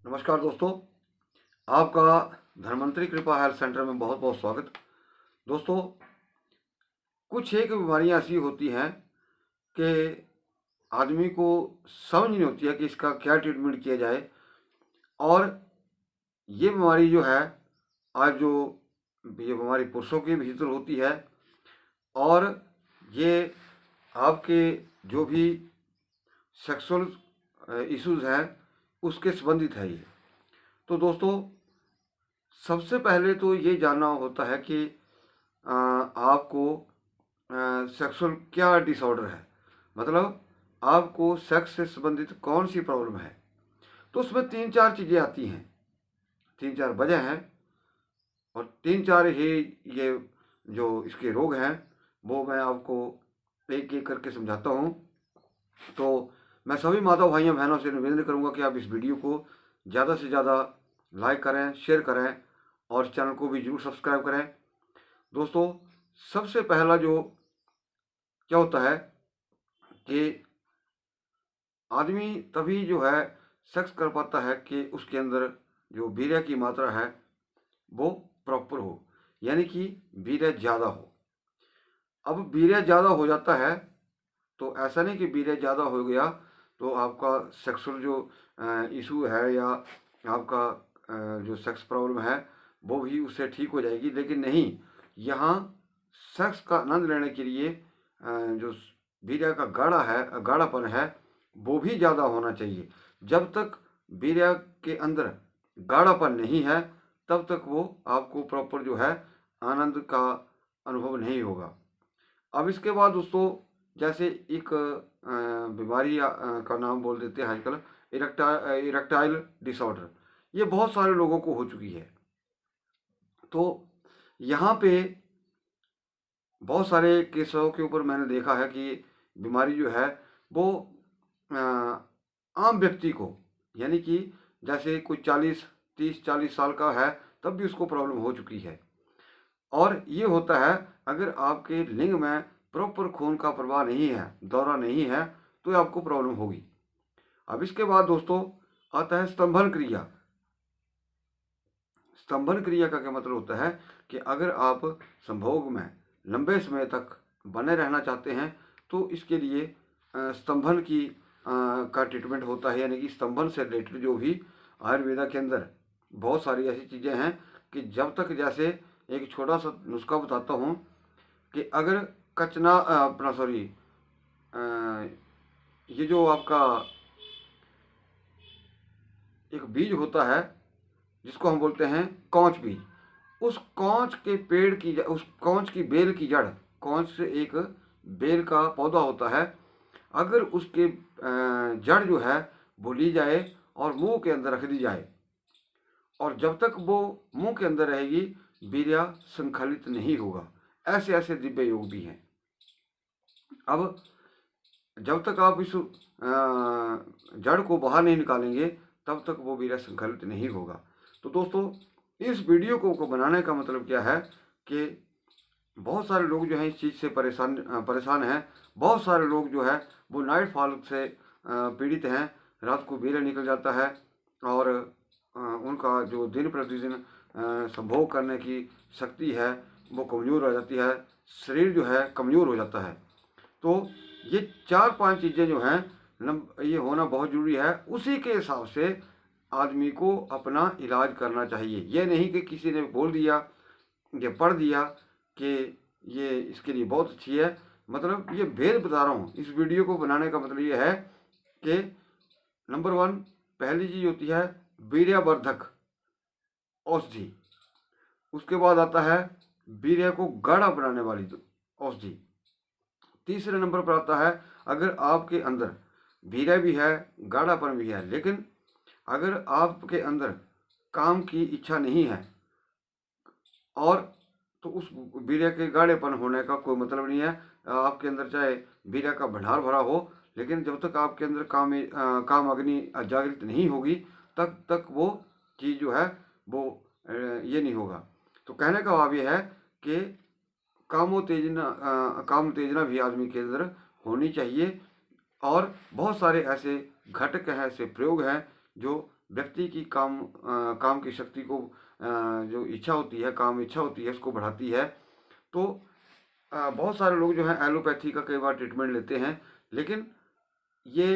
नमस्कार दोस्तों, आपका धन्वंतरी कृपा हेल्थ सेंटर में बहुत बहुत स्वागत। दोस्तों, कुछ एक बीमारियां ऐसी होती हैं कि आदमी को समझ नहीं होती है कि इसका क्या ट्रीटमेंट किया जाए। और ये बीमारी जो है, आज जो ये बीमारी पुरुषों के भीतर होती है, और ये आपके जो भी सेक्सुअल इश्यूज हैं उसके संबंधित है ये। तो दोस्तों, सबसे पहले तो ये जानना होता है कि आपको सेक्सुअल क्या डिसऑर्डर है, मतलब आपको सेक्स से संबंधित कौन सी प्रॉब्लम है। तो उसमें तीन चार चीज़ें आती हैं, तीन चार वजह हैं, और तीन चार ही ये जो इसके रोग हैं वो मैं आपको एक एक करके समझाता हूँ। तो मैं सभी माता भाइयों बहनों से निवेदन करूँगा कि आप इस वीडियो को ज़्यादा से ज़्यादा लाइक करें, शेयर करें और चैनल को भी जरूर सब्सक्राइब करें। दोस्तों, सबसे पहला जो क्या होता है कि आदमी तभी जो है सेक्स कर पाता है कि उसके अंदर जो वीर्य की मात्रा है वो प्रॉपर हो, यानी कि वीर्य ज़्यादा हो। अब वीर्य ज़्यादा हो जाता है तो ऐसा नहीं कि वीर्य ज़्यादा हो गया तो आपका सेक्सुअल जो इशू है या आपका जो सेक्स प्रॉब्लम है वो भी उससे ठीक हो जाएगी, लेकिन नहीं। यहाँ सेक्स का आनंद लेने के लिए जो वीर्य का गाढ़ापन है वो भी ज़्यादा होना चाहिए। जब तक वीर्य के अंदर गाढ़ापन नहीं है तब तक वो आपको प्रॉपर जो है आनंद का अनुभव नहीं होगा। अब इसके बाद दोस्तों, जैसे एक बीमारी का नाम बोल देते हैं आजकल, इरेक्टाइल डिसऑर्डर। ये बहुत सारे लोगों को हो चुकी है। तो यहाँ पे बहुत सारे केसों के ऊपर मैंने देखा है कि बीमारी जो है वो अ, आम व्यक्ति को, यानी कि जैसे कोई 40 साल का है तब भी उसको प्रॉब्लम हो चुकी है। और ये होता है अगर आपके लिंग में प्रॉपर खून का प्रवाह नहीं है, दौरा नहीं है, तो आपको प्रॉब्लम होगी। अब इसके बाद दोस्तों आता है स्तंभन क्रिया। स्तंभन क्रिया का क्या मतलब होता है कि अगर आप संभोग में लंबे समय तक बने रहना चाहते हैं तो इसके लिए स्तंभन का ट्रीटमेंट होता है, यानी कि स्तंभन से रिलेटेड जो भी आयुर्वेदा के अंदर बहुत सारी ऐसी चीज़ें हैं कि जब तक, जैसे एक छोटा सा नुस्खा बताता हूँ कि अगर कचना अपना सॉरी ये जो आपका एक बीज होता है जिसको हम बोलते हैं कौच बीज, उस कौच के पेड़ की उस कौच की बेल की जड़, कौच से एक बेल का पौधा होता है, अगर उसके जड़ जो है वो ली जाए और मुंह के अंदर रख दी जाए, और जब तक वो मुंह के अंदर रहेगी वीर्य संखलित नहीं होगा। ऐसे ऐसे दिव्य योग भी हैं। अब जब तक आप इस जड़ को बाहर नहीं निकालेंगे तब तक वो वीर्य संकलित नहीं होगा। तो दोस्तों, इस वीडियो को बनाने का मतलब क्या है कि बहुत सारे लोग जो हैं इस चीज़ से परेशान हैं। बहुत सारे लोग जो है वो नाइट फॉल से पीड़ित हैं। रात को वीर्य निकल जाता है और उनका जो दिन प्रतिदिन संभोग करने की शक्ति है वो कमज़ोर हो जाती है, शरीर जो है कमज़ोर हो जाता है। तो ये चार पांच चीज़ें जो हैं ये होना बहुत ज़रूरी है। उसी के हिसाब से आदमी को अपना इलाज करना चाहिए। ये नहीं कि किसी ने बोल दिया, ये पढ़ दिया कि ये इसके लिए बहुत अच्छी है। मतलब ये भेद बता रहा हूँ। इस वीडियो को बनाने का मतलब ये है कि नंबर 1 पहली चीज़ होती है वीर्यवर्धक औषधि। उसके बाद आता है वीर्य को गाढ़ा बनाने वाली औषधि। तीसरे नंबर पर आता है अगर आपके अंदर वीर्य भी है, गाढ़ापन भी है, लेकिन अगर आपके अंदर काम की इच्छा नहीं है, और तो उस वीर्य के गाढ़ेपन होने का कोई मतलब नहीं है। आपके अंदर चाहे वीर्य का भंडार भरा हो, लेकिन जब तक आपके अंदर काम अग्नि जागृत नहीं होगी तब तक वो चीज़ जो है वो ये नहीं होगा। तो कहने का भाव ये है कि काम उत्तेजना भी आदमी के अंदर होनी चाहिए। और बहुत सारे ऐसे घटक हैं, ऐसे प्रयोग हैं जो व्यक्ति की काम की शक्ति को जो इच्छा होती है, काम इच्छा होती है, उसको बढ़ाती है। तो बहुत सारे लोग जो हैं एलोपैथी का कई बार ट्रीटमेंट लेते हैं, लेकिन ये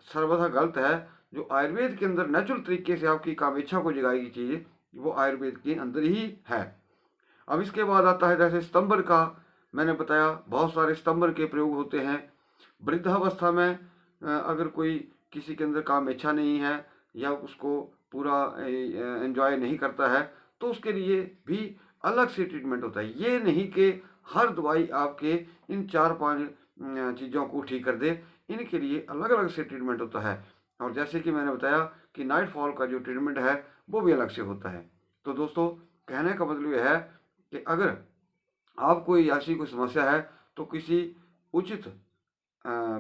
सर्वथा गलत है। जो आयुर्वेद के अंदर नेचुरल तरीके से आपकी कामेच्छा को जगाएगी चीज़, वो आयुर्वेद के अंदर ही है। अब इसके बाद आता है जैसे स्तंभर का, मैंने बताया बहुत सारे स्तंभर के प्रयोग होते हैं। वृद्धावस्था में अगर कोई किसी के अंदर कामेच्छा नहीं है या उसको पूरा एंजॉय नहीं करता है, तो उसके लिए भी अलग से ट्रीटमेंट होता है। ये नहीं कि हर दवाई आपके इन 4-5 चीज़ों को ठीक कर दे, इनके लिए अलग अलग से ट्रीटमेंट होता है। और जैसे कि मैंने बताया कि नाइट फॉल का जो ट्रीटमेंट है वो भी अलग से होता है। तो दोस्तों, कहने का मतलब यह है कि अगर आपको ऐसी कोई समस्या है तो किसी उचित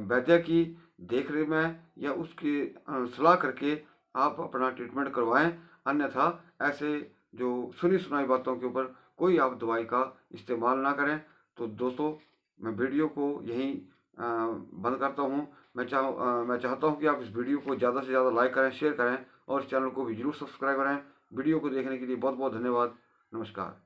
वैद्य की देखरेख में या उसकी सलाह करके आप अपना ट्रीटमेंट करवाएं। अन्यथा ऐसे जो सुनी सुनाई बातों के ऊपर कोई आप दवाई का इस्तेमाल ना करें। तो दोस्तों, मैं वीडियो को यहीं बंद करता हूँ। मैं चाहता हूँ कि आप इस वीडियो को ज़्यादा से ज़्यादा लाइक करें, शेयर करें और इस चैनल को भी जरूर सब्सक्राइब करें। वीडियो को देखने के लिए बहुत बहुत धन्यवाद। नमस्कार।